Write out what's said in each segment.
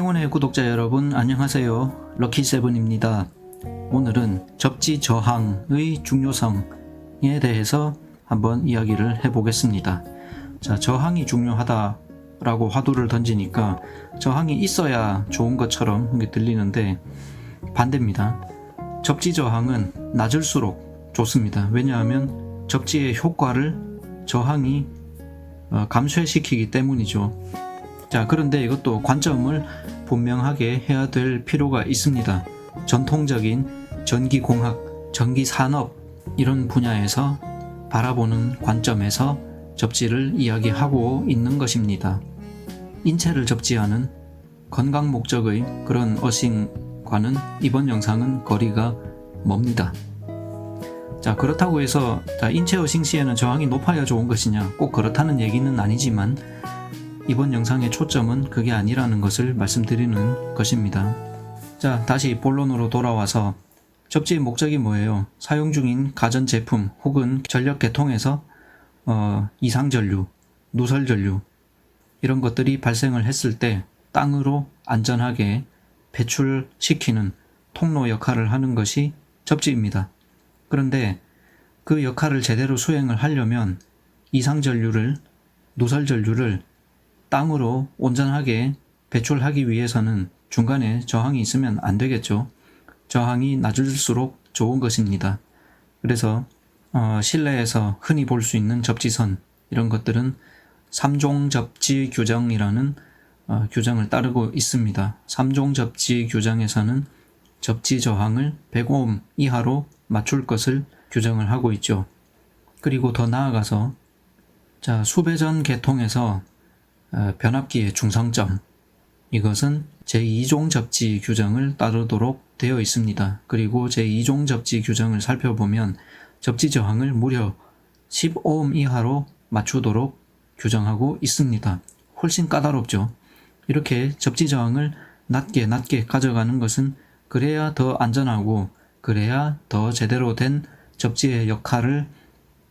행운의 구독자 여러분 안녕하세요. 럭키세븐입니다. 오늘은 접지 저항의 중요성에 대해서 한번 이야기를 해보겠습니다. 자, 저항이 중요하다라고 화두를 던지니까 저항이 있어야 좋은 것처럼 들리는데 반대입니다. 접지 저항은 낮을수록 좋습니다. 왜냐하면 접지의 효과를 저항이 감쇄시키기 때문이죠. 자, 그런데 이것도 관점을 분명하게 해야 될 필요가 있습니다. 전통적인 전기공학, 전기산업 이런 분야에서 바라보는 관점에서 접지를 이야기하고 있는 것입니다. 인체를 접지하는 건강 목적의 그런 어싱과는 이번 영상은 거리가 멉니다. 자, 그렇다고 해서 인체 어싱 시에는 저항이 높아야 좋은 것이냐, 꼭 그렇다는 얘기는 아니지만 이번 영상의 초점은 그게 아니라는 것을 말씀드리는 것입니다. 자, 다시 본론으로 돌아와서 접지의 목적이 뭐예요? 사용 중인 가전제품 혹은 전력 계통에서 이상전류, 누설전류 이런 것들이 발생을 했을 때 땅으로 안전하게 배출시키는 통로 역할을 하는 것이 접지입니다. 그런데 그 역할을 제대로 수행을 하려면 이상전류를, 누설전류를 땅으로 온전하게 배출하기 위해서는 중간에 저항이 있으면 안 되겠죠. 저항이 낮을수록 좋은 것입니다. 그래서 실내에서 흔히 볼 수 있는 접지선 이런 것들은 3종 접지 규정이라는 규정을 따르고 있습니다. 3종 접지 규정에서는 접지 저항을 100오hm 이하로 맞출 것을 규정을 하고 있죠. 그리고 더 나아가서 자, 수배전 계통에서 변압기의 중성점 이것은 제2종 접지 규정을 따르도록 되어 있습니다. 그리고 제2종 접지 규정을 살펴보면 접지 저항을 무려 10오hm 이하로 맞추도록 규정하고 있습니다. 훨씬 까다롭죠. 이렇게 접지 저항을 낮게 가져가는 것은 그래야 더 안전하고 그래야 더 제대로 된 접지의 역할을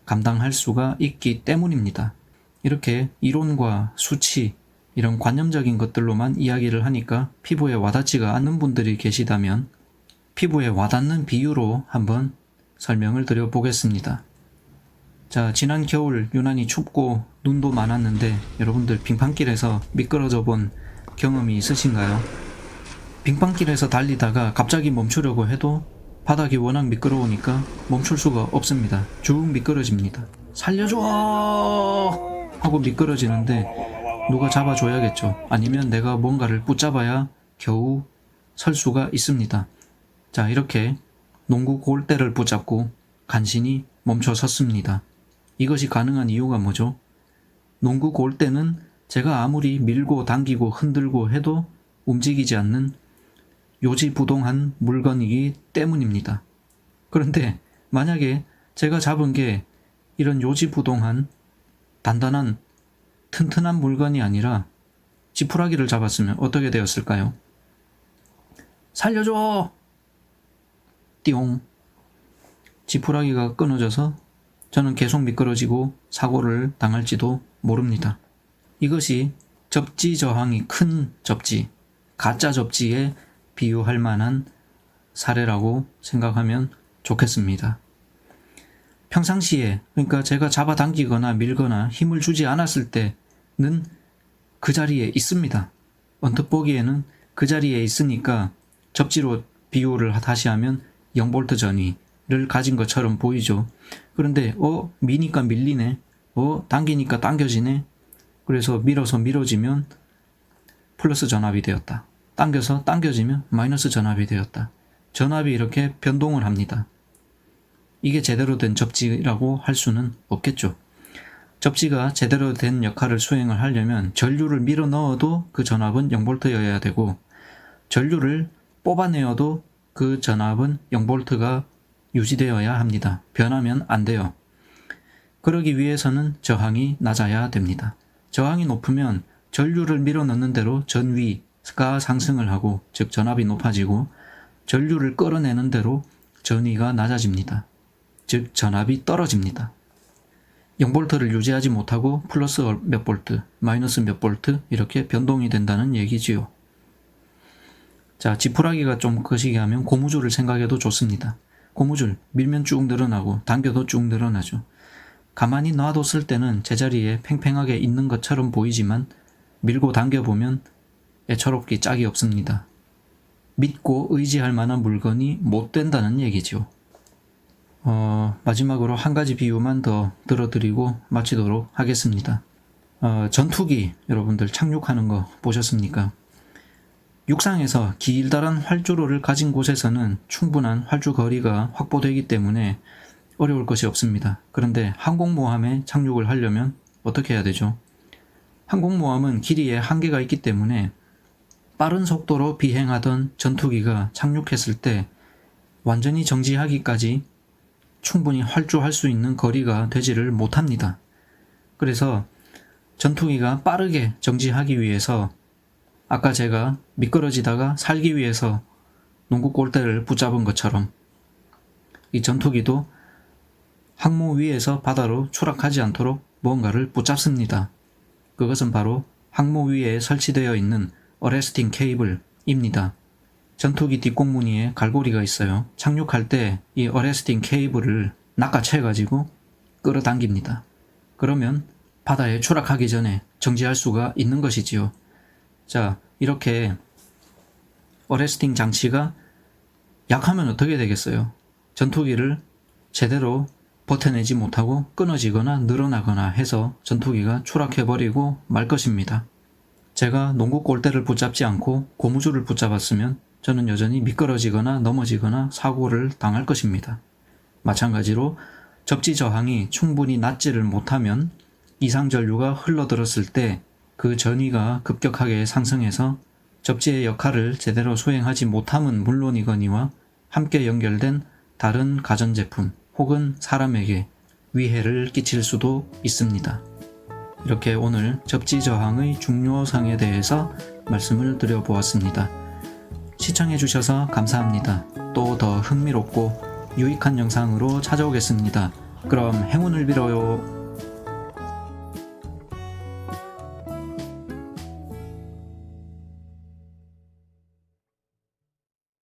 감당할 수가 있기 때문입니다. 이렇게 이론과 수치 이런 관념적인 것들로만 이야기를 하니까 피부에 와닿지가 않는 분들이 계시다면 피부에 와닿는 비유로 한번 설명을 드려보겠습니다. 자, 지난 겨울 유난히 춥고 눈도 많았는데 여러분들 빙판길에서 미끄러져 본 경험이 있으신가요? 빙판길에서 달리다가 갑자기 멈추려고 해도 바닥이 워낙 미끄러우니까 멈출 수가 없습니다. 쭉 미끄러집니다. 살려줘! 하고 미끄러지는데 누가 잡아줘야겠죠. 아니면 내가 뭔가를 붙잡아야 겨우 설 수가 있습니다. 자, 이렇게 농구 골대를 붙잡고 간신히 멈춰 섰습니다. 이것이 가능한 이유가 뭐죠? 농구 골대는 제가 아무리 밀고 당기고 흔들고 해도 움직이지 않는 요지부동한 물건이기 때문입니다. 그런데 만약에 제가 잡은 게 이런 요지부동한 단단한 튼튼한 물건이 아니라 지푸라기를 잡았으면 어떻게 되었을까요? 살려줘! 띠용. 지푸라기가 끊어져서 저는 계속 미끄러지고 사고를 당할지도 모릅니다. 이것이 접지 저항이 큰 접지, 가짜 접지에 비유할 만한 사례라고 생각하면 좋겠습니다. 평상시에, 그러니까 제가 잡아당기거나 밀거나 힘을 주지 않았을 때는 그 자리에 있습니다. 언뜻 보기에는 그 자리에 있으니까 접지로 비유를 다시 하면 0V 전위를 가진 것처럼 보이죠. 그런데 미니까 밀리네, 당기니까 당겨지네. 그래서 밀어서 밀어지면 플러스 전압이 되었다. 당겨서 당겨지면 마이너스 전압이 되었다. 전압이 이렇게 변동을 합니다. 이게 제대로 된 접지라고 할 수는 없겠죠. 접지가 제대로 된 역할을 수행을 하려면 전류를 밀어 넣어도 그 전압은 0V여야 되고 전류를 뽑아내어도 그 전압은 0V가 유지되어야 합니다. 변하면 안 돼요. 그러기 위해서는 저항이 낮아야 됩니다. 저항이 높으면 전류를 밀어 넣는 대로 전위가 상승을 하고, 즉 전압이 높아지고 전류를 끌어내는 대로 전위가 낮아집니다. 즉 전압이 떨어집니다. 0V를 유지하지 못하고 플러스 몇 볼트, 마이너스 몇 볼트 이렇게 변동이 된다는 얘기지요. 자, 지푸라기가 좀 거시기 하면 고무줄을 생각해도 좋습니다. 고무줄 밀면 쭉 늘어나고 당겨도 쭉 늘어나죠. 가만히 놔뒀을 때는 제자리에 팽팽하게 있는 것처럼 보이지만 밀고 당겨보면 애처롭기 짝이 없습니다. 믿고 의지할 만한 물건이 못 된다는 얘기죠. 마지막으로 한 가지 비유만 더 들어드리고 마치도록 하겠습니다. 전투기 여러분들 착륙하는 거 보셨습니까? 육상에서 길다란 활주로를 가진 곳에서는 충분한 활주 거리가 확보되기 때문에 어려울 것이 없습니다. 그런데 항공모함에 착륙을 하려면 어떻게 해야 되죠? 항공모함은 길이에 한계가 있기 때문에 빠른 속도로 비행하던 전투기가 착륙했을 때 완전히 정지하기까지 충분히 활주할 수 있는 거리가 되지를 못합니다. 그래서 전투기가 빠르게 정지하기 위해서 아까 제가 미끄러지다가 살기 위해서 농구 골대를 붙잡은 것처럼 이 전투기도 항모 위에서 바다로 추락하지 않도록 무언가를 붙잡습니다. 그것은 바로 항모 위에 설치되어 있는 어레스팅 케이블입니다. 전투기 뒷공무니에 갈고리가 있어요. 착륙할 때 이 어레스팅 케이블을 낚아채가지고 끌어당깁니다. 그러면 바다에 추락하기 전에 정지할 수가 있는 것이지요. 자, 이렇게 어레스팅 장치가 약하면 어떻게 되겠어요? 전투기를 제대로 버텨내지 못하고 끊어지거나 늘어나거나 해서 전투기가 추락해버리고 말 것입니다. 제가 농구 골대를 붙잡지 않고 고무줄을 붙잡았으면 저는 여전히 미끄러지거나 넘어지거나 사고를 당할 것입니다. 마찬가지로 접지 저항이 충분히 낮지를 못하면 이상전류가 흘러들었을 때 그 전위가 급격하게 상승해서 접지의 역할을 제대로 수행하지 못함은 물론이거니와 함께 연결된 다른 가전제품 혹은 사람에게 위해를 끼칠 수도 있습니다. 이렇게 오늘 접지 저항의 중요성에 대해서 말씀을 드려보았습니다. 시청해주셔서 감사합니다. 또 더 흥미롭고 유익한 영상으로 찾아오겠습니다. 그럼 행운을 빌어요.